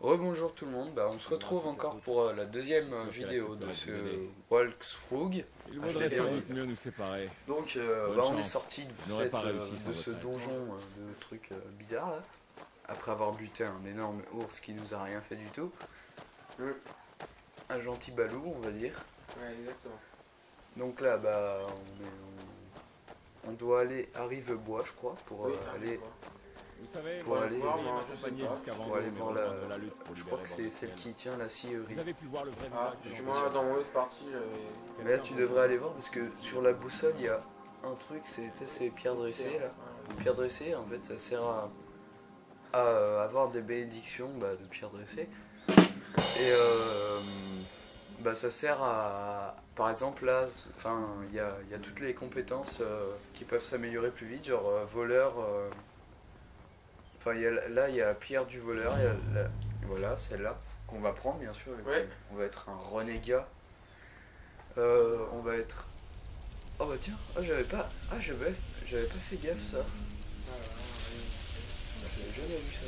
Rebonjour tout le monde, on se retrouve encore pour la deuxième vidéo de ce walkthrough. Il vaudrait sans doute mieux nous séparer. Donc on est sorti de ce donjon de trucs bizarres là, après avoir buté un énorme ours qui nous a rien fait du tout. Un gentil balou on va dire. Ouais, exactement. Donc là on doit aller à Rivebois je crois pour aller... Vous savez, pour aller voir la... Je crois que c'est celle qui tient la scierie. Vous avez pu voir le vrai moi dans mon autre partie j'avais... Mais là tu devrais aller voir parce que sur la boussole il y a un truc, c'est pierre dressée là. Pierre dressée en fait ça sert à avoir des bénédictions de pierre dressée. Et ça sert à... Par exemple là, il y a toutes les compétences qui peuvent s'améliorer plus vite, genre voleur... là, il y a la pierre du voleur, voilà, celle-là, qu'on va prendre, bien sûr. Ouais. On va être un renégat. On va être... Oh bah tiens, j'avais pas fait gaffe, ça. J'avais jamais vu ça.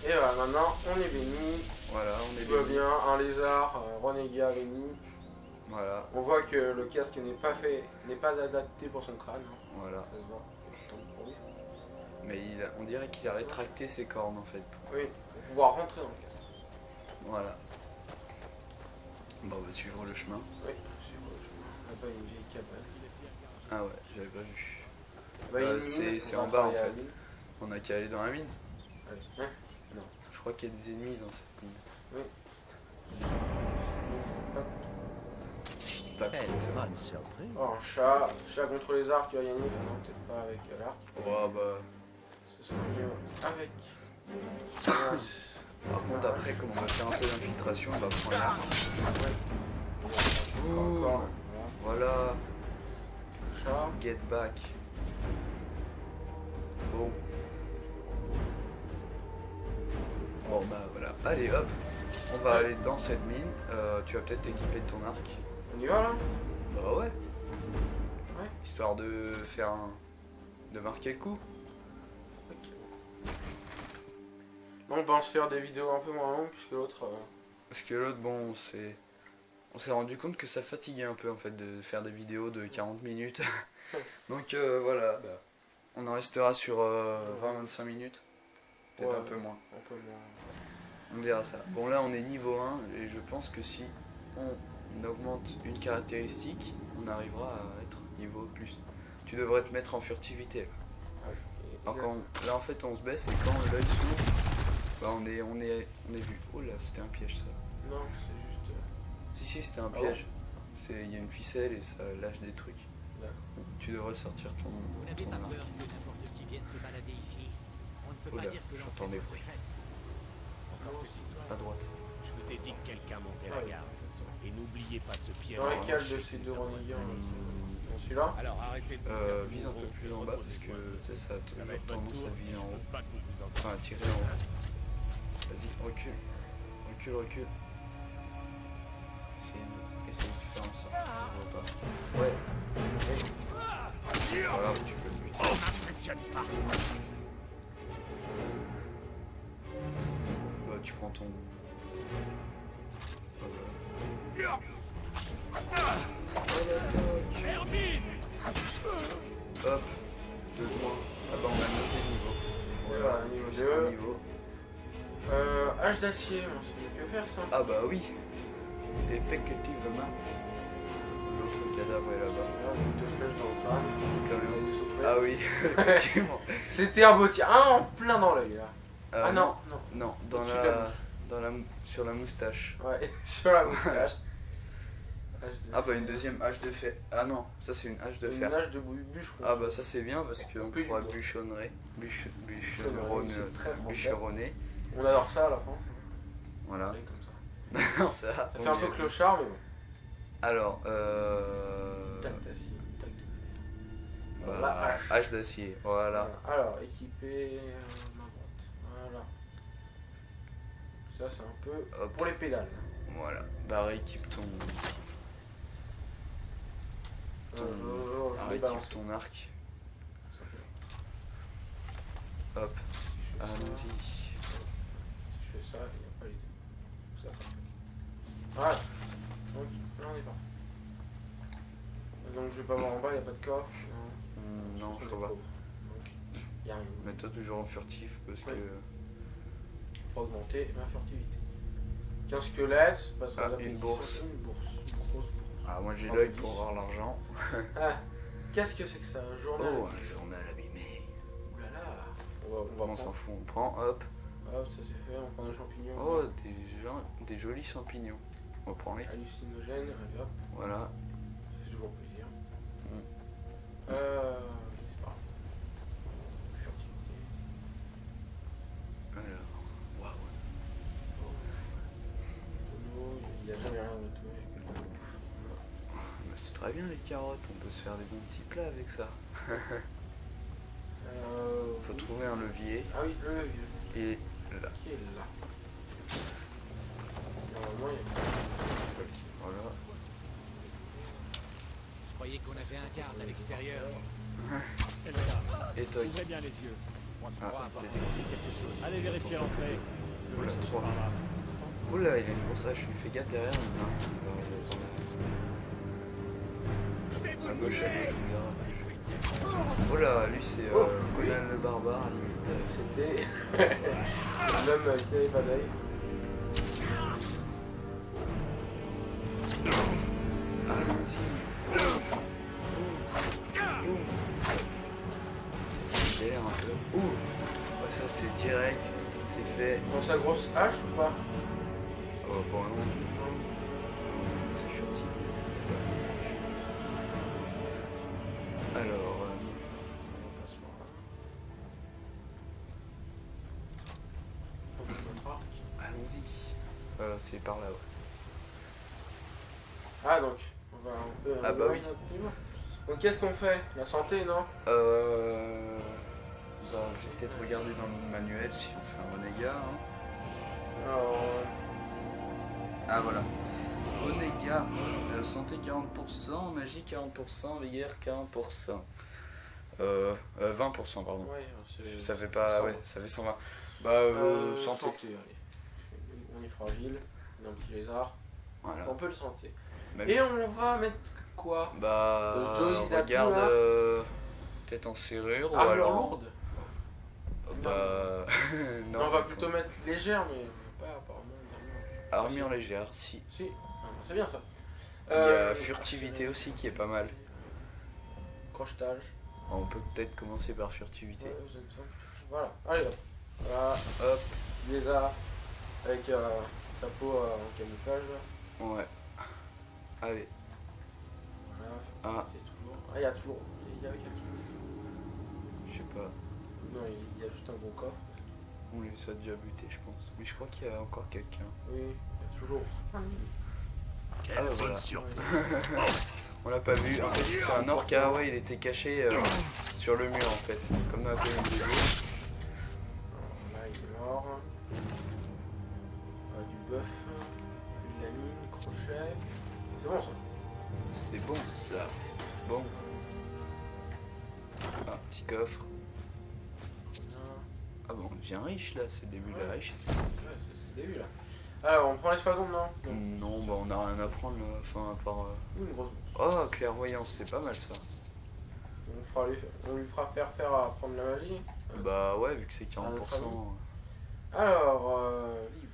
Et voilà, maintenant, on est béni. Voilà, on est tout va bien, un lézard, un renégat béni. Voilà. On voit que le casque n'est pas adapté pour son crâne. Voilà. Ça se voit. Mais on dirait qu'il a rétracté ses cornes en fait. Oui, pour pouvoir rentrer dans le casque. Voilà. Bon, on va suivre le chemin. Oui, suivre le chemin. Là-bas, il y a une vieille cabane. Ah ouais, j'avais pas vu. C'est en on va bas en travailler à la fait. mine. On a qu'à aller dans la mine. Ouais. Non. Je crois qu'il y a des ennemis dans cette mine. Oui. Pas contre. Oh, un chat contre les arcs qui va gagner. Non, peut-être pas avec l'arc. Oh bah. Ce sera mieux avec. Par contre, après, comme on va faire un peu d'infiltration, on va prendre l'arc. Encore. Voilà. Chat. Get back. Bon. Bon voilà. Allez hop. On va aller dans cette mine. Tu vas peut-être t'équiper de ton arc. On y va là? Bah ouais. Ouais. Histoire de faire de marquer le coup. On pense faire des vidéos un peu moins longues puisque l'autre... Parce que l'autre, bon, on s'est rendu compte que ça fatiguait un peu en fait de faire des vidéos de 40 minutes. Donc voilà, on en restera sur 20-25 minutes. Peut-être un peu moins. Un peu moins. On verra ça. Bon là on est niveau 1 et je pense que si on augmente une caractéristique, on arrivera à être niveau plus. Tu devrais te mettre en furtivité. Alors là en fait on se baisse et quand l'œil s'ouvre, on est vu. Oh là, c'était un piège ça. Non, c'est juste... Si c'était un piège. Il y a une ficelle et ça lâche des trucs. Tu devrais sortir ton arc. Oh là, j'entends des bruits. À droite. Je vous ai dit que quelqu'un montait la garde. Et n'oubliez pas ce piège. Dans lesquels de ces deux renégats dans celui-là? Alors arrêtez de... Vise un peu plus en bas parce que ça a toujours tendance à viser en haut. Enfin à tirer en haut. Vas-y, recule. Recule. Essaye de faire en sorte qu'il te voit pas. Ouais. Voilà, tu peux le buter. Tu prends ton... Hop, de loin. Ah bah on a monté de niveau. Voilà, niveau 2. Niveau. Hache d'acier, on sait mieux que faire ça. Ah bah oui. Effectivement. L'autre cadavre est là-bas. Deux flèches dans le crâne. Quand même. Souffler. Ah oui, effectivement. C'était un beau tir. En plein dans l'œil là. Non, sur la moustache. Ouais, sur la moustache. Ah bah une deuxième hache de fer. Ah non, ça c'est une hache de fer. Une hache de bûcheron. Ah bah ça c'est bien parce qu'on pourra bûcheronner. On adore ça à la fin. Voilà. Comme ça. Non, ça fait un peu clochard mais bon. Alors Tac d'acier. Voilà, hache d'acier, voilà. Alors, équipé main droite. Voilà. Ça, c'est un peu pour les pédales. Voilà. Bah, rééquipe ton arc. Hop, allons-y. Si je fais ça, il n'y a pas les deux. Ça, parfait. Voilà. Donc, là, on est parti. Donc, je vais pas voir en bas, il n'y a pas de coffre. Non, Ce je sont vois des pas. pauvres. Donc, il y a rien. Mais toi toujours en furtif parce que... Faut augmenter ma furtivité. 15 squelettes, parce Ah, qu'on une bourse. Une bourse. Une grosse bourse. Ah, moi j'ai Oh, l'œil 10. pour voir l'argent. Ah, qu'est-ce que c'est que ça? Un journal. Oh, un journal abîmé. Oulala. On va On s'en prendre. fout, on prend, hop. Hop, ça c'est fait, on prend un champignon. Oh, des jolis champignons. On prend les. Hallucinogène, allez hop, Voilà. ça fait toujours plaisir. Mm. C'est pas grave. Furtivité. Alors, waouh. Tonneau, il n'y a jamais rien de tout avec de la bouffe. Bah, c'est très bien les carottes, on peut se faire des bons petits plats avec ça. Faut trouver un levier. Ah oui, le levier. Et là, Qui est là? Normalement, il y a voilà. Je croyais qu'on avait un garde à l'extérieur. C'est le cas. Et toc. Ouvrez bien les yeux. Moi, je crois Ah, avoir détecté. quelque chose. Allez vérifier l'entrée. Je Oula, vais trois. par là. Oula, il a une grosse hache, je lui fais gaffe derrière. Il y en a un qui va- à gauche, je regarde. Oh là, lui c'est Conan le barbare limite. C'était l'homme qui n'avait pas d'œil. Allons-y. Galère un peu. Ouh, oh, ça c'est direct, c'est fait. Il prend sa grosse hache ou pas? Oh bon non, Non. petit furtif. Alors, On passe par là. On peut notre arc. allons-y. C'est par là, ouais. Ah donc, on va un peu... Ah bah oui. notre niveau. Donc qu'est-ce qu'on fait? La santé, non? Bah, je vais peut-être regarder dans le manuel si on fait un renégat. Hein. Alors... Ah voilà. Renégat, santé 40%, magie 40%, vigueur 40%. 20% pardon. Ouais, c'est... Ça fait pas... 100. Ouais, ça fait 120. Bah, santé. Allez. On est fragile, on a un petit lézard. Voilà. On peut le santé. Même Et si- on va mettre quoi? Bah, Jolis atouts, regarde, là. peut-être en serrure ou Armure alors... lourde? Bah, Non, on va plutôt mettre légère, mais pas apparemment d'armure. armure légère, si. Si, ah, c'est bien ça. Il y a furtivité aussi qui est pas mal. Crochetage. On peut peut-être commencer par furtivité. Ouais, vous êtes simple. Voilà, allez hop. Voilà, Hop, lézard avec sa peau en camouflage là. ouais. Allez. Voilà, Ah. c'est toujours. Ah, il y a toujours. Il y avait quelqu'un. Je sais pas. Non, il y a juste un gros coffre. On les a déjà butés, je pense. Mais je crois qu'il y a encore quelqu'un. Oui, il y a toujours. Ah bah voilà. On l'a pas vu. En fait, c'était un orca. Ouais, il était caché sur le mur en fait. Comme dans la colline des eaux. Là, il est mort. Du bœuf, de la mine, crochet. C'est bon ça. C'est bon ça. Bon. Ah, petit coffre. Ah bon, on devient riche là, c'est le début de la richesse. Ouais, c'est le début là. Alors, on prend l'espadon, non? Non, bah on a rien à prendre là. Enfin, à part. Ou une grosse bourse. Oh, clairvoyance, c'est pas mal ça. On lui fera faire à prendre la magie. Bah ouais, vu que c'est 40%. notre ami. Alors, livre.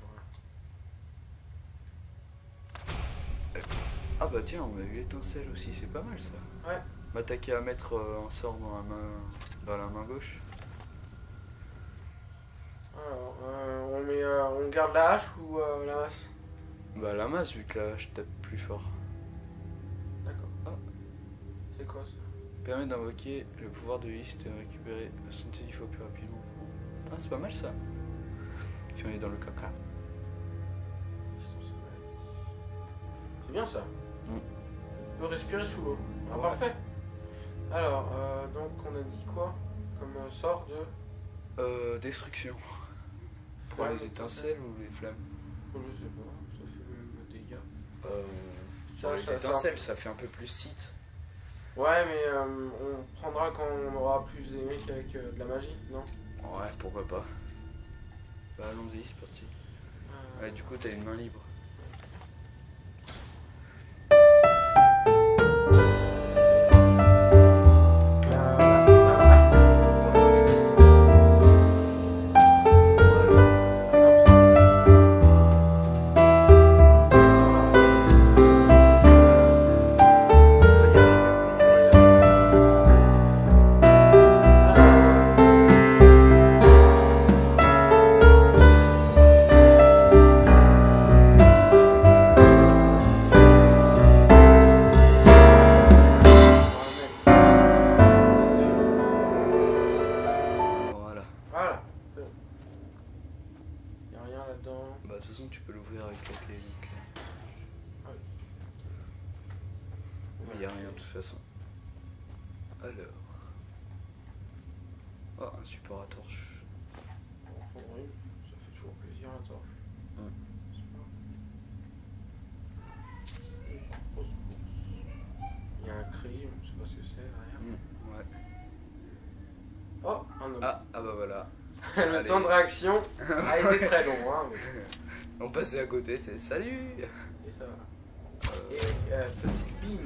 Ah bah tiens, on a eu étincelle aussi, c'est pas mal ça. Ouais. Bah t'as qu'à mettre un sort dans la main gauche. Alors, on garde la hache ou la masse? Bah la masse, vu que là je tape plus fort. D'accord. Ah. C'est quoi ça? Permet d'invoquer le pouvoir de liste et de récupérer la santé 10 fois plus rapidement. Ah, c'est pas mal ça. Si on est dans le caca. C'est bien ça. Mm. On peut respirer sous l'eau. Ah, Ouais. parfait. Alors, donc on a dit quoi? Comme sort de... Destruction. Pour flamme, les étincelles ou les flammes? Je sais pas, ça fait le même dégât. Pour les étincelles, ça fait un peu plus site. Ouais, mais on prendra quand on aura plus des mecs avec de la magie, non? Ouais, pourquoi pas. Bah allons-y, c'est parti. Ouais, du coup t'as une main libre. Voilà. Voilà, c'est bon. Y'a rien là-dedans. Bah de toute façon tu peux l'ouvrir avec la clé donc. Ah oui. Mais y a rien de toute façon. Alors. Oh, un support à torche. On va en prendre une, ça fait toujours plaisir la torche. C'est pas... Une grosse bourse. Il y a un cri, on sait pas ce que c'est derrière. Ouais. Oh, un homme. Ah bah voilà. Le Allez. temps de réaction a été très long, hein. Mais On passait à côté, c'est salut. c'est ça. Euh, Et bim.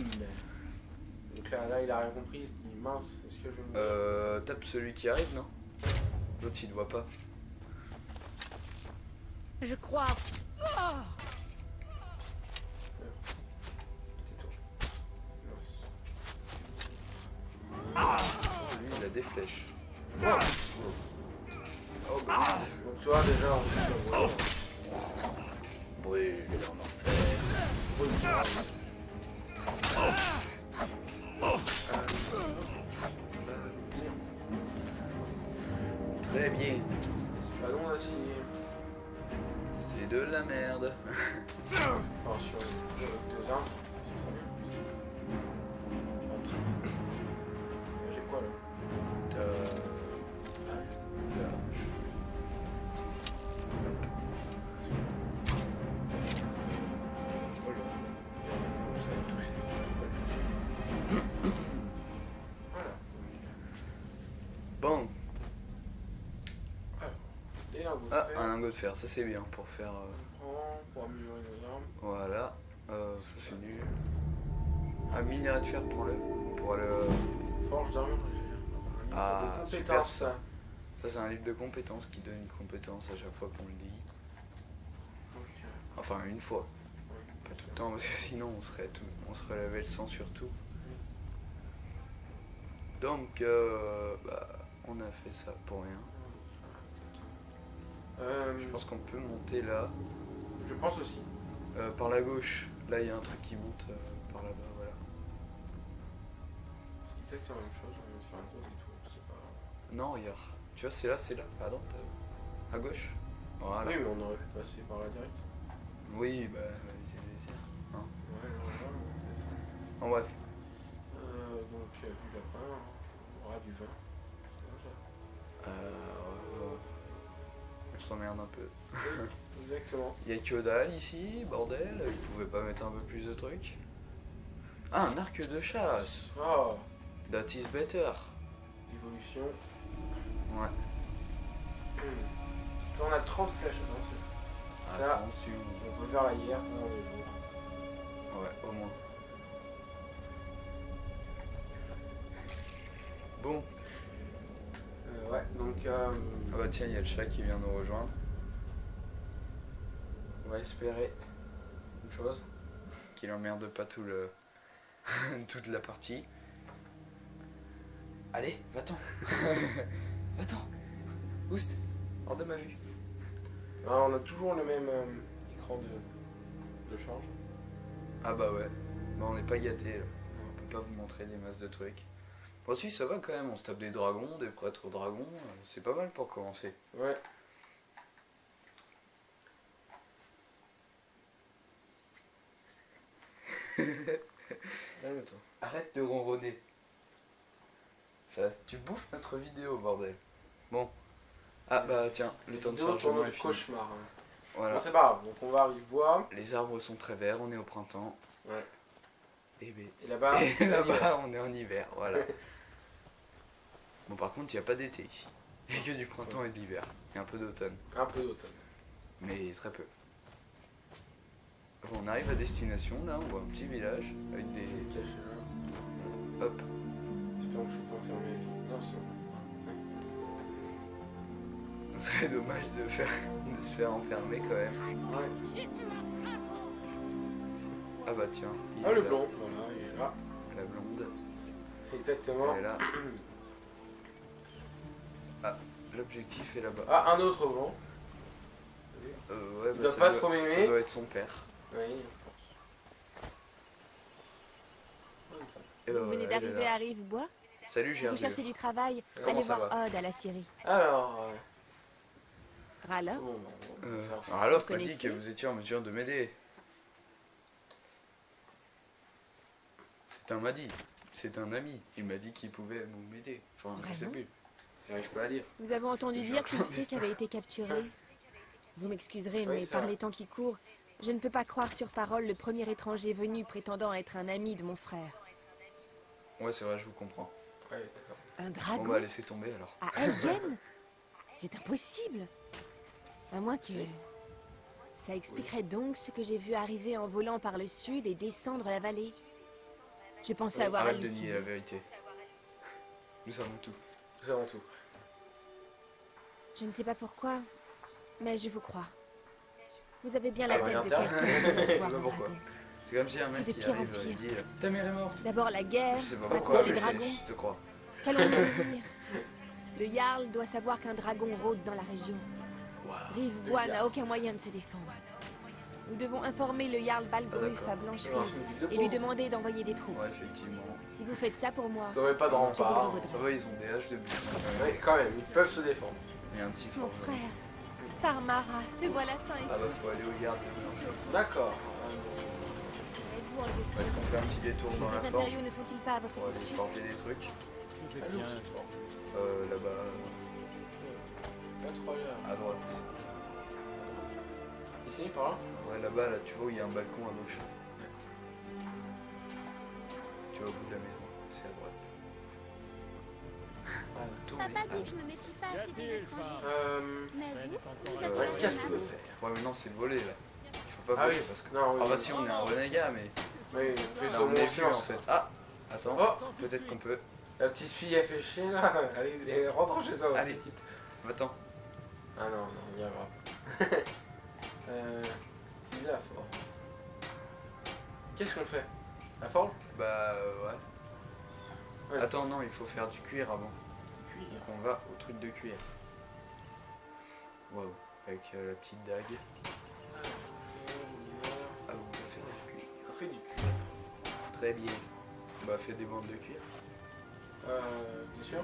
Donc là, il a rien compris, il se dit mince, est-ce que je vais me... tape celui qui arrive, non? L'autre il te voit pas. Je crois. Ah, C'est toi. Lui il a des flèches. Mince. Oh god. Donc tu vois déjà, on sait que ça brûle. Brûle en enfer. Brûle ça. Très bien. C'est pas long là si... C'est de la merde. Enfin, si on joue avec deux armes, c'est très bien. Enfin, très... J'ai quoi là? Ça a touché. Voilà. Bon. Alors, les lingots de Ah, fer. un lingot de fer, ça c'est bien pour faire. On prend pour améliorer nos armes. Voilà. Ça c'est nul. Ah, minerai de fer, prends-le. Pour le. Forge d'armure, j'ai Ah, des super, compétences. ça. Ça c'est un livre de compétences qui donne une compétence à chaque fois qu'on le lit. Donc, Enfin une fois. ouais. Pas tout le temps parce que sinon on serait level 100 sur tout. Donc bah, on a fait ça pour rien. Je pense qu'on peut monter là. Je pense aussi. Par la gauche. Là il y a un truc qui monte par là-bas, voilà. C'est exactement la même chose, on vient de faire un gros détour, c'est pas... Non regarde. Tu vois c'est là. Pardon. À gauche. Voilà. Oui, mais on aurait pu passer par là direct. Oui, bah c'est hein. Ouais, voilà, c'est ça. En bref. Donc, du lapin, on aura du vin. C'est bon, Bon. On s'emmerde un peu. ça. Exactement. Il y a que dalle ici, bordel. Ils pouvaient pas mettre un peu plus de trucs. Ah, un arc de chasse. Oh, That is better. évolution. Ouais. Là, on a 30 flèches, attention. Ça, Attention. on peut faire la guerre pendant des jours. Ouais, au moins. Bon. Ouais, donc Ah bah tiens, il y a le chat qui vient nous rejoindre. on va espérer une chose. Qu'il emmerde pas tout le... toute la partie. Allez, va-t'en. Va-t'en. Oust. Hors de ma vue. Ah, on a toujours le même écran de charge. Ah bah ouais. Bah on n'est pas gâtés là. On peut pas vous montrer des masses de trucs. Bon si, ça va quand même. On se tape des dragons, des prêtres dragons. C'est pas mal pour commencer. Ouais. Calme-toi. Arrête de ronronner. Ça, tu bouffes notre vidéo, bordel. Bon. Ah bah tiens, le temps de Vidéo chargement tourne est au fini. cauchemar. Hein. Voilà. Bon, c'est pas grave, donc on va arriver voir. Les arbres sont très verts, on est au printemps. Ouais. Et Et là-bas, Et c'est l'hiver. là-bas, on est en hiver, voilà. Bon, par contre, il n'y a pas d'été ici. Il y a que du printemps et de l'hiver. Et un peu d'automne. Un peu d'automne. Mais très peu. Bon, on arrive à destination, là, on voit un petit village avec des... Ok, je suis là. Hop. Espérons que je peux pas enfermer. Non, c'est bon. Ce serait dommage de se faire enfermer quand même. Ouais. Ah bah tiens. il Ah, est le là. blond, voilà, il est là. La blonde. Exactement. Elle est là. Ah, l'objectif est là-bas. Ah, un autre blond. Ouais, Il doit pas trop Ça m'aimer. doit être son père. Oui, je pense. Et bah, Vous venez voilà, elle est d'arriver là. à Rivebois. Salut, j'ai Vous cherchez du travail. Comment Allez ça voir Odd à la Syrie. Alors, Rala. bon, on va faire ça. Alors, Vous m'a dit connaissez que vous étiez en mesure de m'aider. C'est un m'a dit. C'est un ami. Il m'a dit qu'il pouvait m'aider. Enfin, je sais Vraiment plus. J'arrive pas à lire. Nous avons entendu Je dire qu'une raconte flic ça. avait été capturée. Vous m'excuserez, Oui, mais ça par va. les temps qui courent, je ne peux pas croire sur parole le premier étranger venu prétendant être un ami de mon frère. Ouais, c'est vrai, je vous comprends. Ouais, d'accord. Un On dragon va laisser tomber alors. à Elgen? C'est impossible. À moins que... Si. Ça expliquerait donc ce que j'ai vu arriver en volant par le sud et descendre la vallée. Je pensais Oui, avoir Arrête de halluciné. nier la vérité. Nous savons tout. Tout ça avant tout. Je ne sais pas pourquoi, mais je vous crois. Vous avez bien Ah, la bah, tête de intérêt. quelqu'un qui veut Je sais voir pas un pourquoi. dragon. C'est comme si un mec C'est de qui pire en arrive, il pire. dit ta mère est morte. D'abord la guerre, Je sais pas après pourquoi, les mais dragons. je te crois. Qu'allons-nous dire? Le Jarl doit savoir qu'un dragon rôde dans la région. Rivebois Le n'a Jarl. aucun moyen de se défendre. Nous devons informer le Jarl Balgruf d'accord. à Non, Blancherie c'est une ville de et lui pauvres. demander d'envoyer des troupes. Ouais, effectivement. Si vous faites ça pour moi, Ils n'auraient pas de rempart. Ça va, ils ont des haches de bûche. Oui, quand même, ils peuvent se défendre. Et un petit mon fort. frère, Parmara, te voilà sain et Ah bah, sauf. faut aller au garde. D'accord. Êtes-vous en lieu Est-ce sûr? qu'on fait un petit détour dans la Les forge impériaux ne sont-ils pas à votre pour aller poursuite? forger des trucs? Vous êtes Allô, bien. petite forme. Là-bas, Pas trop là. à droite. Ici, par là. Ouais, là-bas, là, tu vois où il y a un balcon à gauche. Tu vois au bout de la maison, c'est à droite. Ah, Tournez. Papa dit que je me méfie pas Y assez des a-t-il, étrangers. femme Mais Elle vous, est encore vous là. avez Ouais, un qu'est-ce âme. qu'il veut faire? Ouais, mais non, c'est le voler là. Il faut pas Ah voler oui, parce que. non, oui. Ah bah si, on est un renégat, mais. Oui, fais Là, son on bon est vieux silence en fait. Ah attends, Oh, peut-être qu'on peut. la petite fille elle fait chier là. Allez, rentre chez toi, ma Allez. petite. Attends. Ah non, non, on y arrivera pas. Utiliser la forge. Qu'est-ce qu'on fait? La forge? Bah ouais. Ouais. Attends, non, il faut faire du cuir avant. Cuir. Donc on va au truc de cuir. Waouh, avec la petite dague. Ah, on va faire du cuir. On fait du cuir. Très bien. Bah, fais des bandes de cuir. Bien sûr.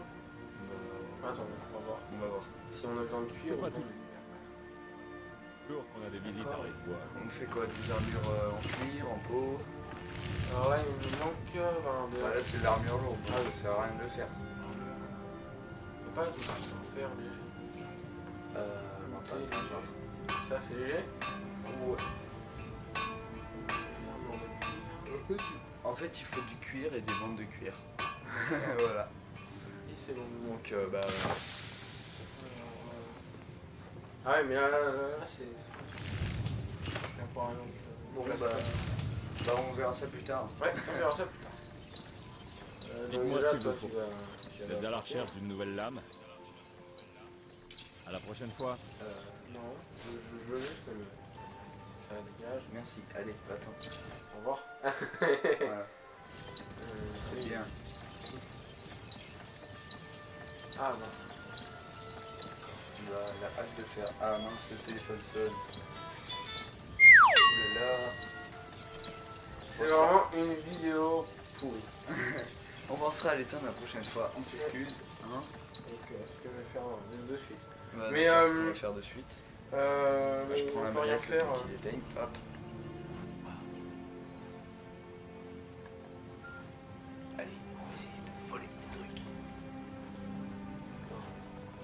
Attends, on va voir. On va voir. Si on a besoin de cuir, C'est pas on prend tout. du cuir. Toujours qu'on a des visites à D'accord. Rivebois. On fait quoi? Des armures en cuir, en peau? Alors là, il me manque. Ben, Bah, là, c'est de l'armure lourde, donc Ah, ça sert à rien de le faire. Il n'y a pas de fer léger. Non, Ça, pas c'est ça, genre. léger. Ça, c'est léger. Ouais. Petit. En fait, il faut du cuir et des bandes de cuir. Voilà. Et c'est bon. Donc, bah, Ah ouais, mais là, c'est encore un long. bon, bah, on verra ça plus tard. Ouais, on verra ça plus tard. Donc Dites-moi déjà, ce qu'il toi, vous tu faut. vas... Vous êtes à la recherche d'une nouvelle lame. À la prochaine fois. Non, je veux juste que ça dégage. Merci. Allez, attends. Au revoir. Voilà, c'est bien. Ah non. La hache de fer. Ah mince, le téléphone sonne. Oulala. C'est vraiment une vidéo pourrie. On pensera à l'éteindre la prochaine fois. On s'excuse. Hein. Donc, ce que je vais faire de suite. Voilà, Mais, donc, ce qu'on va faire de suite. Bah, je prends la on peut rien manette le faire. temps qu'il éteigne. Hop. Allez, on va essayer de voler des trucs.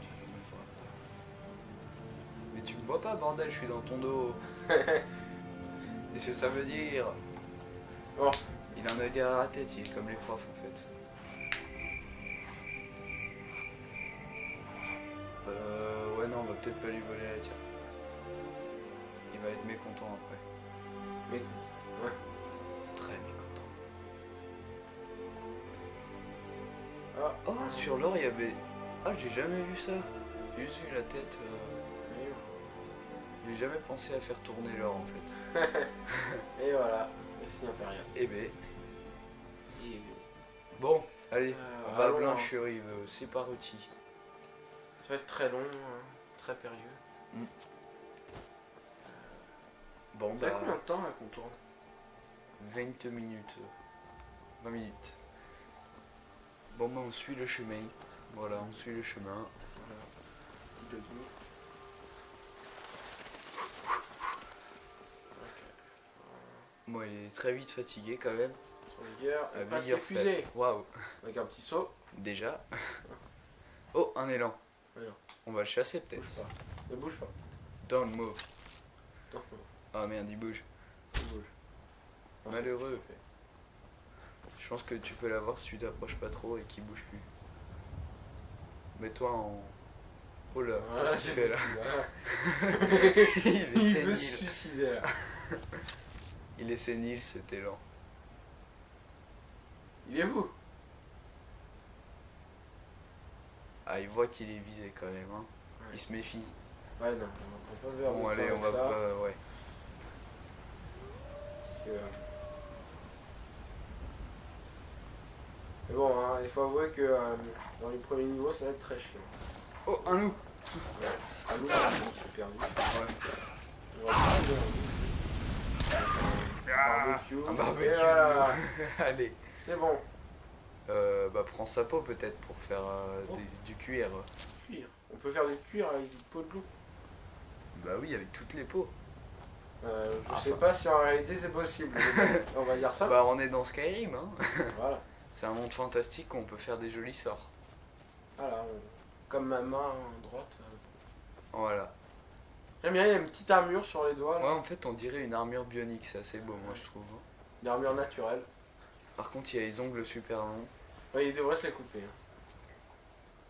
Tu me vois pas. Mais tu me vois pas, bordel, je suis dans ton dos. Qu'est-ce que ça veut dire? Bon. Il a un œil derrière la tête, il est comme les profs en fait. peut-être pas lui voler la tire. Il va être mécontent après. Mais ouais. Très mécontent. Ah, Oh, sur l'or, il y avait... Ah, j'ai jamais vu ça. J'ai juste vu la tête. J'ai jamais pensé à faire tourner l'or, en fait. et voilà, le signe impérial. Eh ben... Et Bon, allez, on va à allons, hein. Blancherie, c'est parti. Ça va être très long, hein, très périlleux. Bon, Ça fait combien de temps là qu'on tourne? 20 minutes. 20 minutes. Bon, bah, on suit le chemin. Voilà, on suit le chemin. Voilà. Petit doggy. Ok. Moi, il est très vite fatigué quand même. Sur les guerres, La et presque vigueur épuisé. faible. Waouh, Avec un petit saut. déjà. Oh, un élan. Élan. On va le chasser Bouge peut-être. pas. Ne bouge pas. Don't move. Non, Ah merde, il bouge. ne bouge. Non, Malheureux. c'est fait. Je pense que tu peux l'avoir si tu t'approches pas trop et qu'il bouge plus. Mets-toi en... Oh là, Voilà, qu'est-ce qu'il fait là? Voilà. Il est Il veut sénile. se suicider là. Il est sénile cet élan. Il est vous. Ah, il voit qu'il est visé quand même, hein. Ouais. Il se méfie. Ouais, non, on va pas vers Bon, le allez, temps on va avec ça, pas... Ouais. parce que... Mais bon, hein, il faut avouer que dans les premiers niveaux, ça va être très chiant. Oh, un loup. Ouais. Un loup, c'est perdu. Ouais. On va prendre un barbecue. Un barbecue. Et voilà. Allez. C'est bon. Bah prends sa peau peut-être pour faire Oh. du cuir. Cuir. On peut faire du cuir avec du peau de loup. Bah oui, avec toutes les peaux. Je sais pas si en réalité c'est possible. Mais bon, on va dire ça. Bah on est dans Skyrim, hein. Voilà. C'est un monde fantastique où on peut faire des jolis sorts. Voilà. Comme ma main droite. Voilà. J'aime bien, il y a une petite armure sur les doigts. Ouais, Là. en fait on dirait une armure bionique, c'est assez beau moi je trouve. Une armure naturelle. Par contre il y a les ongles super longs. Ouais, il devrait se les couper. Hein,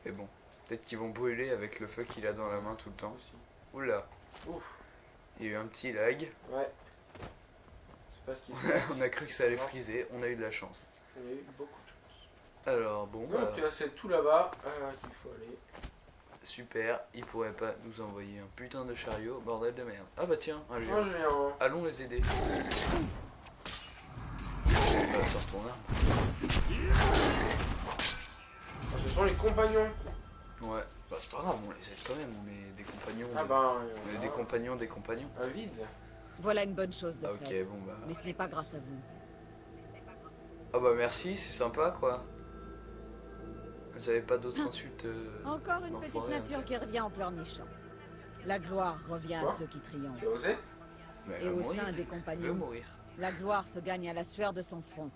Mais bon, peut-être qu'ils vont brûler avec le feu qu'il a dans la main tout le temps. aussi. Oula, Ouf. il y a eu un petit lag. Ouais. C'est pas ce qui se passe. On a cru que ça allait Non. friser, on a eu de la chance. Il y a eu beaucoup de chance. Alors bon, bah, Donc c'est tout là-bas qu'il faut aller. super, il pourrait pas nous envoyer un putain de chariot, bordel de merde. Ah bah tiens, un Moi géant. j'ai un... Allons les aider. Bah, sors ton arme. Ah, ce sont les compagnons. Ouais, bah c'est pas grave, on les aide quand même, on est des compagnons. Ah des- ben... On est des compagnons des compagnons. Un vide. Voilà une bonne chose de Ah ok, faite. bon bah... Mais ce n'est pas grâce à vous. Ah bah merci, c'est sympa quoi. Vous avez pas d'autres insultes Encore une petite d'enfoirés, nature hein. qui revient en pleurnichant. La gloire revient Quoi à ceux qui triomphent. Tu as osé? Mais Et elle va au mourir. sein des Elle veut compagnons, mourir. la gloire se gagne à la sueur de son front.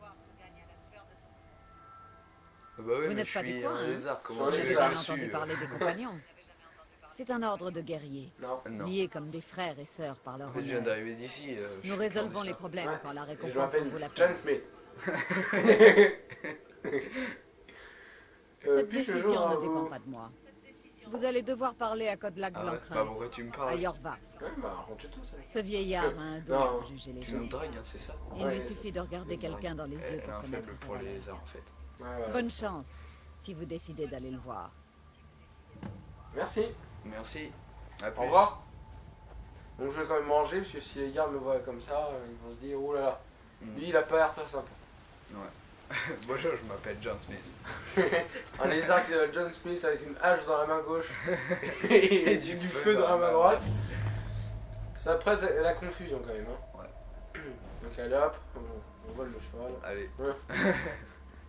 Ah bah oui, Vous mais n'êtes je pas des suis coins, un hein. lézard, comment Sur tu les veux Vous que avez je entendu suis parler des compagnons. C'est un ordre de guerriers, Non. Non. liés comme des frères et sœurs par leur En fait, je viens honneur. d'arriver d'ici. je Nous suis résolvons les clandestin. problèmes Ouais. quand la Et je récompense m'appelle en vaut la John peine. Smith. Cette Puis-je décision joindre à ne dépend vous? pas de moi. Vous allez devoir parler à Codelac Ah ouais, bah Blancrin, pourquoi tu me à parles? Yorva. Ouais, bah rentre chez toi ça. Ce vieillard a un dos Non. pour juger les Tu nous autres. dragues, hein, c'est ça? Il Ouais, lui suffit de regarder quelqu'un dans les yeux Elle pour a un se faible mettre pour à les valeur. lézards en fait. Ouais, voilà. Bonne chance, si vous décidez d'aller le voir. Merci. Merci. À plus. Au revoir. Donc je vais quand même manger parce que si les gardes me voient comme ça, ils vont se dire oh là là, Mm. lui il a pas l'air très sympa. Ouais. Bonjour, je m'appelle John Smith. Un lézard qui s'appelle John Smith avec une hache dans la main gauche et du feu dans la main droite. Ça prête à la confusion quand même. Hein. Ouais. Donc allez hop, on vole le cheval. Allez. Ouais.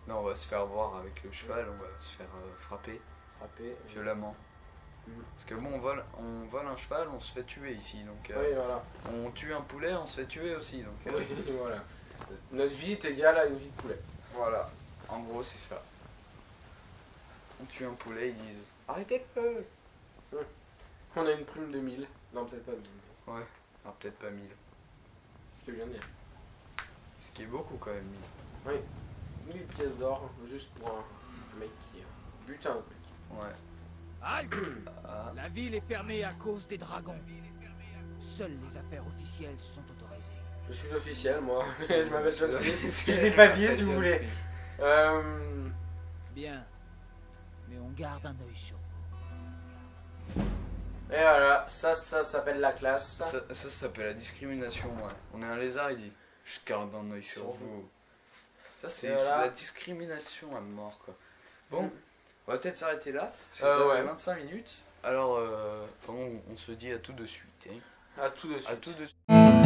Non, on va se faire voir avec le cheval, on va se faire frapper Frapper. violemment. Mm. Parce que bon, on vole un cheval, on se fait tuer ici. Donc, Oui, voilà. on tue un poulet, on se fait tuer aussi. Donc, Oui, voilà. Notre vie est égale à une vie de poulet. voilà. En gros, c'est ça. On tue un poulet, ils disent arrêtez le feu. On a une prime de 1000. Non, peut-être pas 1000. Ouais. Alors peut-être pas 1000. C'est ce que je viens de dire. Ce qui est beaucoup quand même. 1000. Oui. 1000 pièces d'or juste pour un mec qui bute un autre mec. Ouais. Halte! Ah, La ville est fermée à cause des dragons. Seules les affaires officielles sont autorisées. Je suis l'officiel, moi. Je m'appelle John Smith. John J'ai des papiers si vous John voulez. Smith. Bien. Mais on garde un œil sur vous. Et voilà, ça s'appelle la classe. Ça s'appelle la discrimination, ouais. On est un lézard, il dit je garde un œil sur vous. Ça, c'est Et voilà. de la discrimination à mort, quoi. Bon, on va peut-être s'arrêter là. Parce que ça Ouais. fait 25 minutes. Alors, on se dit à tout de suite. Hein. À tout de suite. À tout de suite.